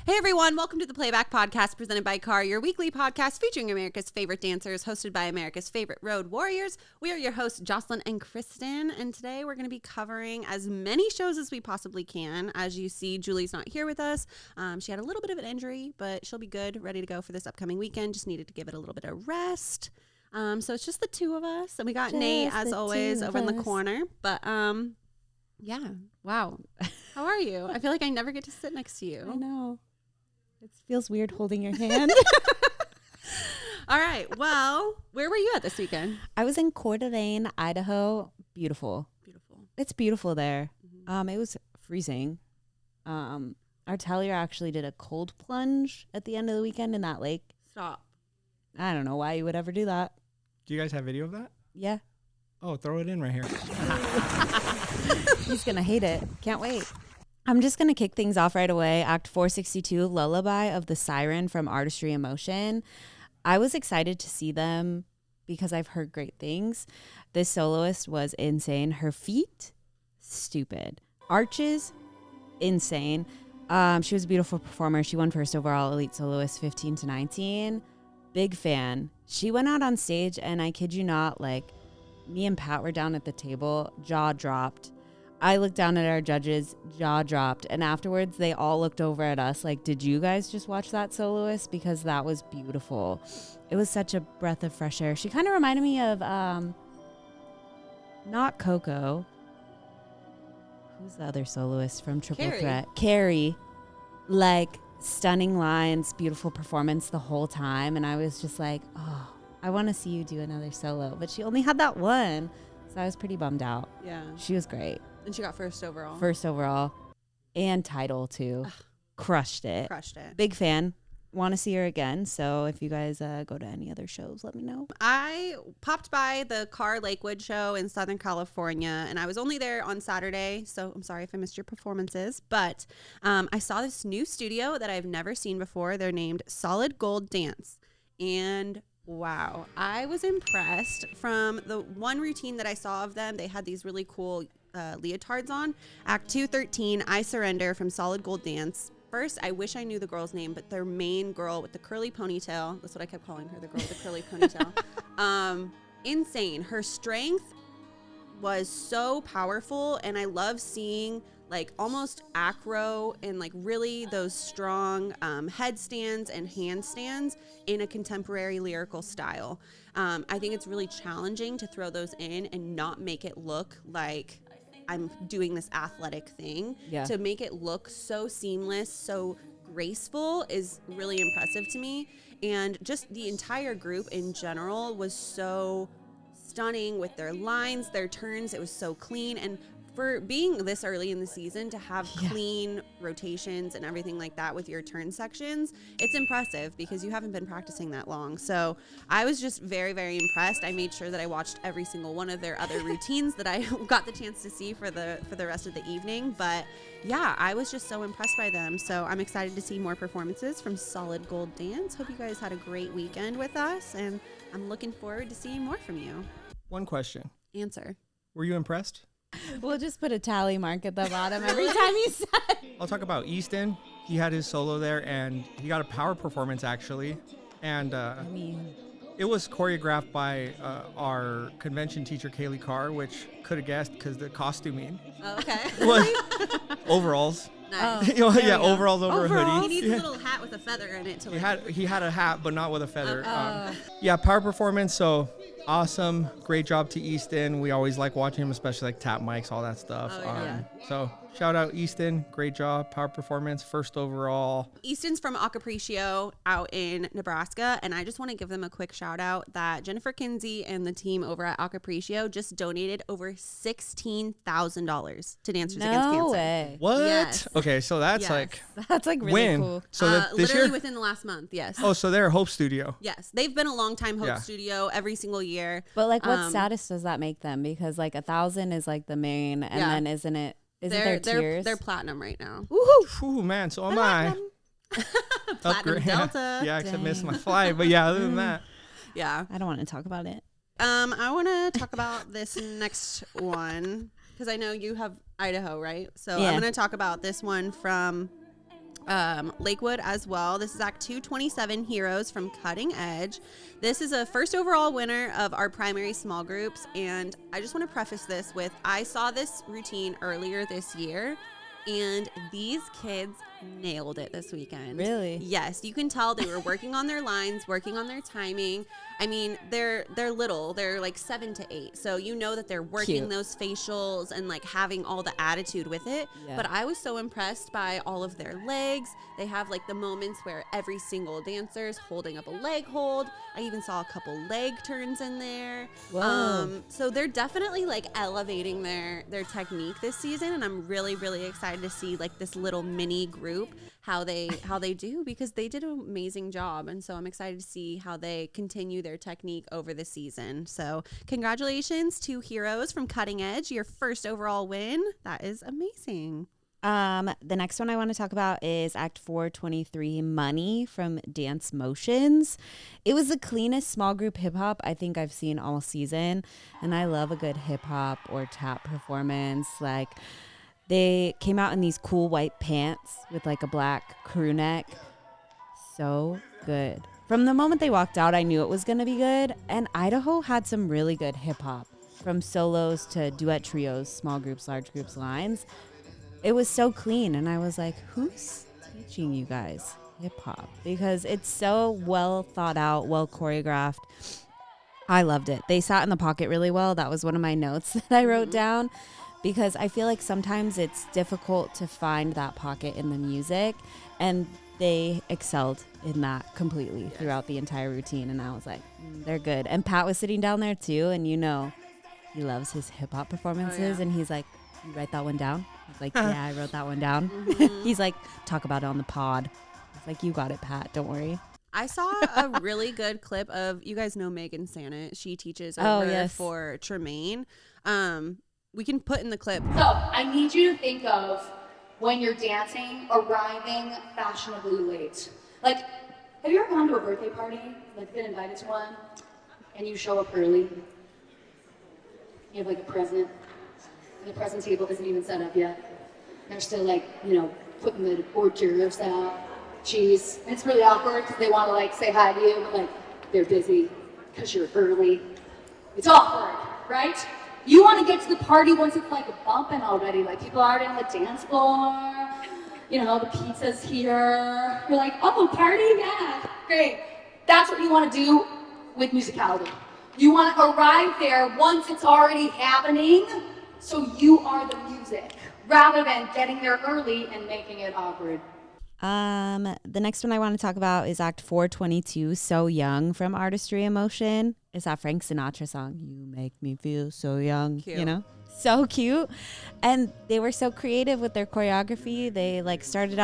Hey everyone, welcome to the Playback Podcast presented by CAR, your weekly podcast featuring America's favorite dancers, hosted by America's favorite road warriors. We are your hosts, Jocelyn and Kristen, and today we're going to be covering as many shows as we possibly can. As you see, Julie's not here with us. She had a little bit of an injury, but she'll be good, ready to go for this upcoming weekend. Just needed to give it a little bit of rest. So it's just the two of us, and we got Nate, as always, over in the corner. But yeah, wow. How are you? I feel like I never get to sit next to you. I know. It feels weird holding your hand. All right. Well, where were you at this weekend? I was in Coeur d'Alene, Idaho. Beautiful. Beautiful. It's beautiful there. Mm-hmm. It was freezing. Our Tellier actually did a cold plunge at the end of the weekend in that lake. Stop. I don't know why you would ever do that. Do you guys have video of that? Yeah. Oh, throw it in right here. He's going to hate it. Can't wait. I'm just going to kick things off right away. Act 462, Lullaby of the Siren from Artistry in Motion. I was excited to see them because I've heard great things. This soloist was insane. Her feet, stupid. Arches, insane. She was a beautiful performer. She won first overall Elite Soloist 15 to 19. Big fan. She went out on stage and I kid you not, like me and Pat were down at the table, jaw dropped. I looked down at our judges, jaw dropped. And afterwards, they all looked over at us like, did you guys just watch that soloist? Because that was beautiful. It was such a breath of fresh air. She kind of reminded me of, not Coco. Who's the other soloist from Triple Carrie. Threat? Carrie. Like, stunning lines, beautiful performance the whole time. And I was just like, oh, I want to see you do another solo. But she only had that one. So I was pretty bummed out. Yeah. She was great. And she got first overall. First overall and title too. Crushed it. Crushed it. Big fan. Want to see her again. So if you guys go to any other shows, let me know. I popped by the CAR Lakewood show in Southern California, and I was only there on Saturday, so I'm sorry if I missed your performances. But I saw this new studio that I've never seen before. They're named Solid Gold Dance. And wow, I was impressed. From the one routine that I saw of them, they had these really cool leotards on. Act 213, I Surrender from Solid Gold Dance. First, I wish I knew the girl's name, but their main girl with the curly ponytail, that's what I kept calling her, the girl with the curly ponytail. Insane. Her strength was so powerful, and I love seeing like almost acro and like really those strong headstands and handstands in a contemporary lyrical style. I think it's really challenging to throw those in and not make it look like I'm doing this athletic thing. Yeah. To make it look so seamless, so graceful is really impressive to me. And just the entire group in general was so stunning with their lines, their turns. It was so clean. And for being this early in the season to have clean rotations and everything like that with your turn sections, it's impressive because you haven't been practicing that long. So I was just very, very impressed. I made sure that I watched every single one of their other routines that I got the chance to see for the rest of the evening. But yeah, I was just so impressed by them. So I'm excited to see more performances from Solid Gold Dance. Hope you guys had a great weekend with us, and I'm looking forward to seeing more from you. One question. Answer. Were you impressed? We'll just put a tally mark at the bottom every time you said. I'll talk about Easton. He had his solo there, and he got a power performance, actually. And I mean, it was choreographed by our convention teacher, Kaylee Carr, which could have guessed because the costuming Oh, okay. was overalls. Nice. You know, There yeah, we go. overalls over a He hoodie. needs a little hat with a feather in it to like. He had a hat, but not with a feather. Yeah, power performance. So awesome, great job to Easton. We always like watching him, especially like tap mics, all that stuff. Oh, yeah. So shout out Easton, great job, power performance, first overall. Easton's from Acapricio out in Nebraska, and I just want to give them a quick shout out that Jennifer Kinsey and the team over at Acapricio just donated over $16,000 to Dancers Against no Cancer. way. What? Yes. Okay, so that's Yes. like That's like really when? cool. So that this literally year? within the last month, yes. Oh, so they're Hope Studio. Yes, they've been a long time Hope Yeah. Studio every single year. But like, what Um, status does that make them? Because like 1,000 is like the main, and Yeah. then isn't there tiers? They're platinum right now. Whew, man, so am I. Platinum Upgrade- Delta. Yeah, except miss Dang. my flight. But yeah, other than that. Yeah. I don't want to talk about it. I want to talk about this next one because I know you have Idaho, right? So Yeah. I'm going to talk about this one from Lakewood as well. This is Act 227, Heroes from Cutting Edge. This is a first overall winner of our primary small groups. And I just want to preface this with, I saw this routine earlier this year, and these kids nailed it this weekend. Really? Yes, you can tell they were working on their lines, working on their timing. I mean, they're little. They're like 7 to 8. So you know that they're working Cute. those facials and like having all the attitude with it. Yeah. But I was so impressed by all of their legs. They have like the moments where every single dancer is holding up a leg hold. I even saw a couple leg turns in there. Whoa. So they're definitely like elevating their technique this season, and I'm really, really excited to see like this little mini group how they do, because they did an amazing job. And so I'm excited to see how they continue their technique over the season. So congratulations to Heroes from Cutting Edge, your first overall win. That is amazing. The next one I want to talk about is Act 423, Money from Dance Motions. It was the cleanest small group hip hop I think I've seen all season, and I love a good hip hop or tap performance. Like, they came out in these cool white pants with like a black crew neck. So good. From the moment they walked out, I knew it was going to be good, and Idaho had some really good hip hop, from solos to duet trios, small groups, large groups, lines. It was so clean, and I was like, who's teaching you guys hip hop? Because it's so well thought out, well choreographed. I loved it. They sat in the pocket really well. That was one of my notes that I wrote down, because I feel like sometimes it's difficult to find that pocket in the music, and they excelled in that completely throughout the entire routine. And I was like, they're good. And Pat was sitting down there too, and you know, he loves his hip hop performances, and he's like, you write that one down? I was like, yeah, I wrote that one down. He's like, talk about it on the pod. I was like, you got it, Pat. Don't worry. I saw a really good clip of, you guys know Megan Sannett. She teaches over for Tremaine. We can put in the clip. So I need you to think of when you're dancing, arriving fashionably late. Like, have you ever gone to a birthday party, like been invited to one, and you show up early? You have like a present, and the present table isn't even set up yet. They're still like, you know, putting the hors d'oeuvres out, cheese. And it's really awkward because they want to like say hi to you, but like they're busy because you're early. It's awkward, right? You want to get to the party once it's like bumping already, like people are already on the dance floor, you know, the pizza's here. You're like, oh, party? Yeah, great. That's what you want to do with musicality. You want to arrive there once it's already happening, so you are the music, rather than getting there early and making it awkward. The next one I want to talk about is Act 422, So Young from Artistry in Motion. It's that Frank Sinatra song, You Make Me Feel So Young, Cute. You know? So cute. And they were so creative with their choreography. They started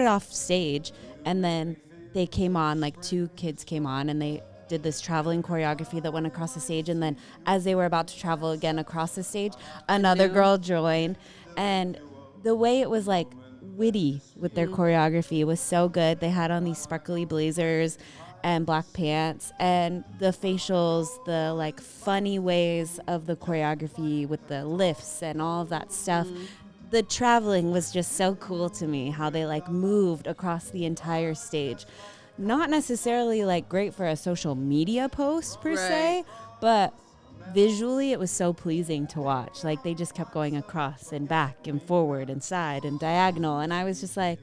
off stage, and then they came on, like 2 kids came on, and they did this traveling choreography that went across the stage. And then as they were about to travel again across the stage, another girl joined. And the way it was like witty with their choreography was so good. They had on these sparkly blazers and black pants, and the facials, the like funny ways of the choreography with the lifts and all of that stuff. The traveling was just so cool to me, how they like moved across the entire stage. Not necessarily like great for a social media post per se, but visually it was so pleasing to watch. Like, they just kept going across and back and forward and side and diagonal, and I was just like,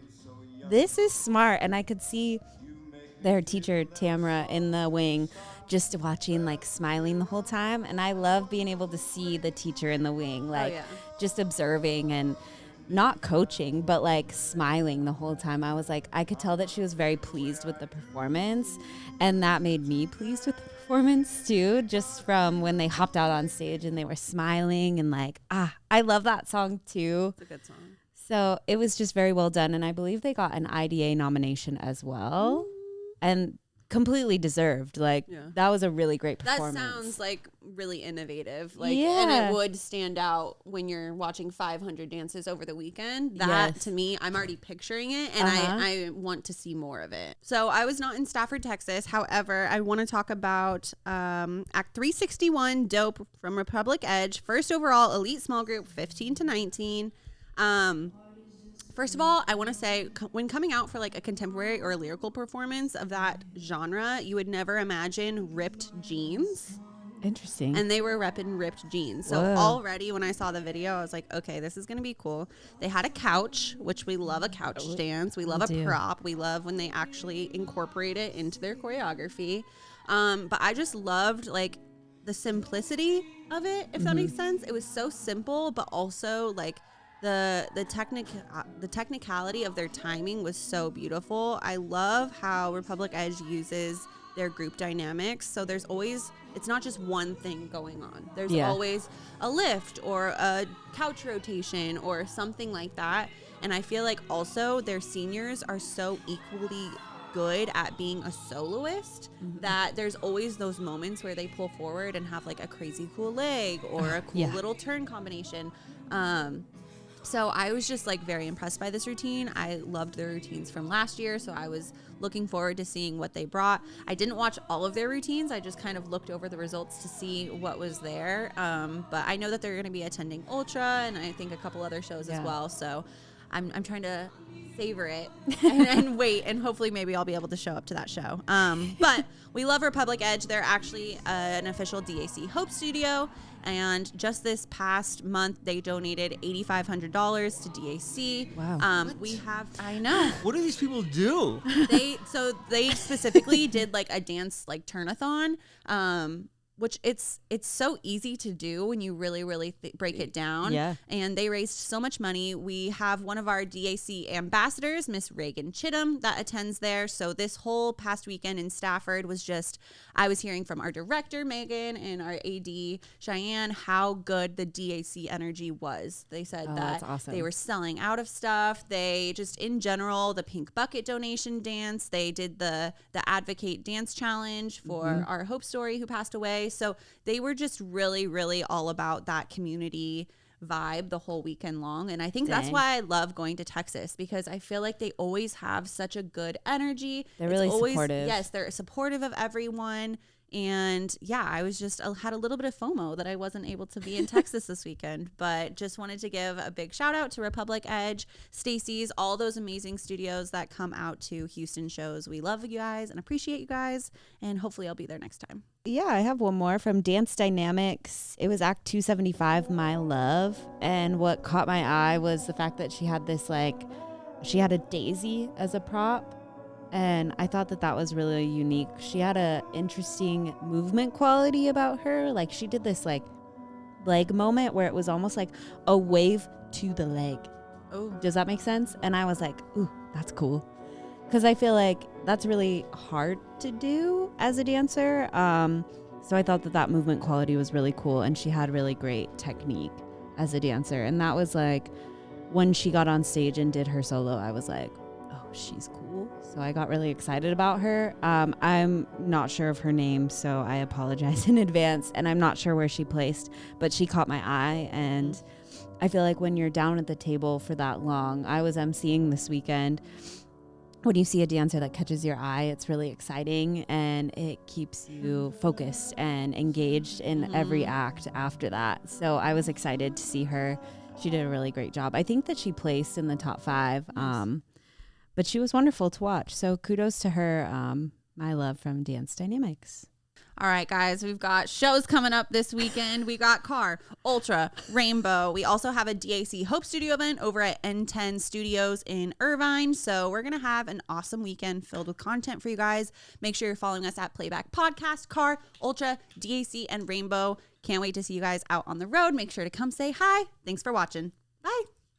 this is smart. And I could see their teacher Tamara in the wing just watching, like smiling the whole time, and I love being able to see the teacher in the wing, like just observing and not coaching, but like smiling the whole time. I was like, I could tell that she was very pleased with the performance, and that made me pleased with the performance too, just from when they hopped out on stage and they were smiling and like, I love that song too. It's a good song. So it was just very well done, and I believe they got an IDA nomination as well, and completely deserved. Like, that was a really great performance. That sounds like really innovative. Like, and it would stand out when you're watching 500 dances over the weekend. That to me, I'm already picturing it, and I want to see more of it. So I was not in Stafford, Texas. However, I want to talk about Act 361, Dope from Republic Edge. First overall elite small group, 15 to 19. First of all, I want to say when coming out for like a contemporary or a lyrical performance of that genre, you would never imagine ripped jeans. Interesting. And they were repping ripped jeans. So Whoa. already when I saw the video, I was like, okay, this is going to be cool. They had a couch, which we love a couch dance. We love a prop. We love when they actually incorporate it into their choreography. But I just loved like the simplicity of it, if that makes sense. It was so simple, but also like the technicality of their timing was so beautiful. I love how Republic Edge uses their group dynamics. So there's always, it's not just one thing going on. There's always a lift or a couch rotation or something like that. And I feel like also their seniors are so equally good at being a soloist that there's always those moments where they pull forward and have like a crazy cool leg or a cool little turn combination. So I was just like very impressed by this routine. I loved their routines from last year, so I was looking forward to seeing what they brought. I didn't watch all of their routines. I just kind of looked over the results to see what was there. But I know that they're going to be attending Ultra and I think a couple other shows as well. So I'm trying to savor it and wait, and hopefully maybe I'll be able to show up to that show. But we love Republic Edge. They're actually an official DAC Hope Studio. And just this past month, they donated $8,500 to DAC. Wow. We have, I know. What do these people do? They specifically did like a dance like turnathon, which it's so easy to do when you really break it down. Yeah. And they raised so much money. We have one of our DAC ambassadors, Miss Reagan Chittum, that attends there. So this whole past weekend in Stafford was just, I was hearing from our director, Megan, and our AD, Cheyenne, how good the DAC energy was. They said that that's awesome. they were selling out of stuff. They just, in general, the Pink Bucket donation dance, they did the Advocate Dance Challenge for our Hope Story who passed away. So they were just really all about that community vibe the whole weekend long. And I think that's why I love going to Texas, because I feel like they always have such a good energy. They're really always supportive. Yes, they're supportive of everyone. And yeah, I was just had a little bit of FOMO that I wasn't able to be in Texas this weekend, but just wanted to give a big shout out to Republic Edge, Stacy's, all those amazing studios that come out to Houston shows. We love you guys and appreciate you guys, and hopefully I'll be there next time. Yeah, I have one more from Dance Dynamics. It was Act 275, My Love. And what caught my eye was the fact that she had this she had a daisy as a prop. And I thought that was really unique. She had a interesting movement quality about her. Like she did this leg moment where it was almost like a wave to the leg. Oh, Does that make sense? And I was like, ooh, that's cool. Because I feel like that's really hard to do as a dancer. So I thought that movement quality was really cool. And she had really great technique as a dancer. And that was like, when she got on stage and did her solo, I was like, oh, she's cool. So I got really excited about her. I'm not sure of her name, so I apologize in advance. And I'm not sure where she placed, but she caught my eye. And I feel like when you're down at the table for that long, I was emceeing this weekend. When you see a dancer that catches your eye, it's really exciting and it keeps you focused and engaged in every act after that. So I was excited to see her. She did a really great job. I think that she placed in the top 5. But she was wonderful to watch. So kudos to her. My love from Dance Dynamics. all right, guys, we've got shows coming up this weekend. We got Car, Ultra, Rainbow. We also have a DAC Hope Studio event over at N10 Studios in Irvine. So we're going to have an awesome weekend filled with content for you guys. Make sure you're following us at Playback Podcast, Car, Ultra, DAC, and Rainbow. Can't wait to see you guys out on the road. Make sure to come say hi. Thanks for watching.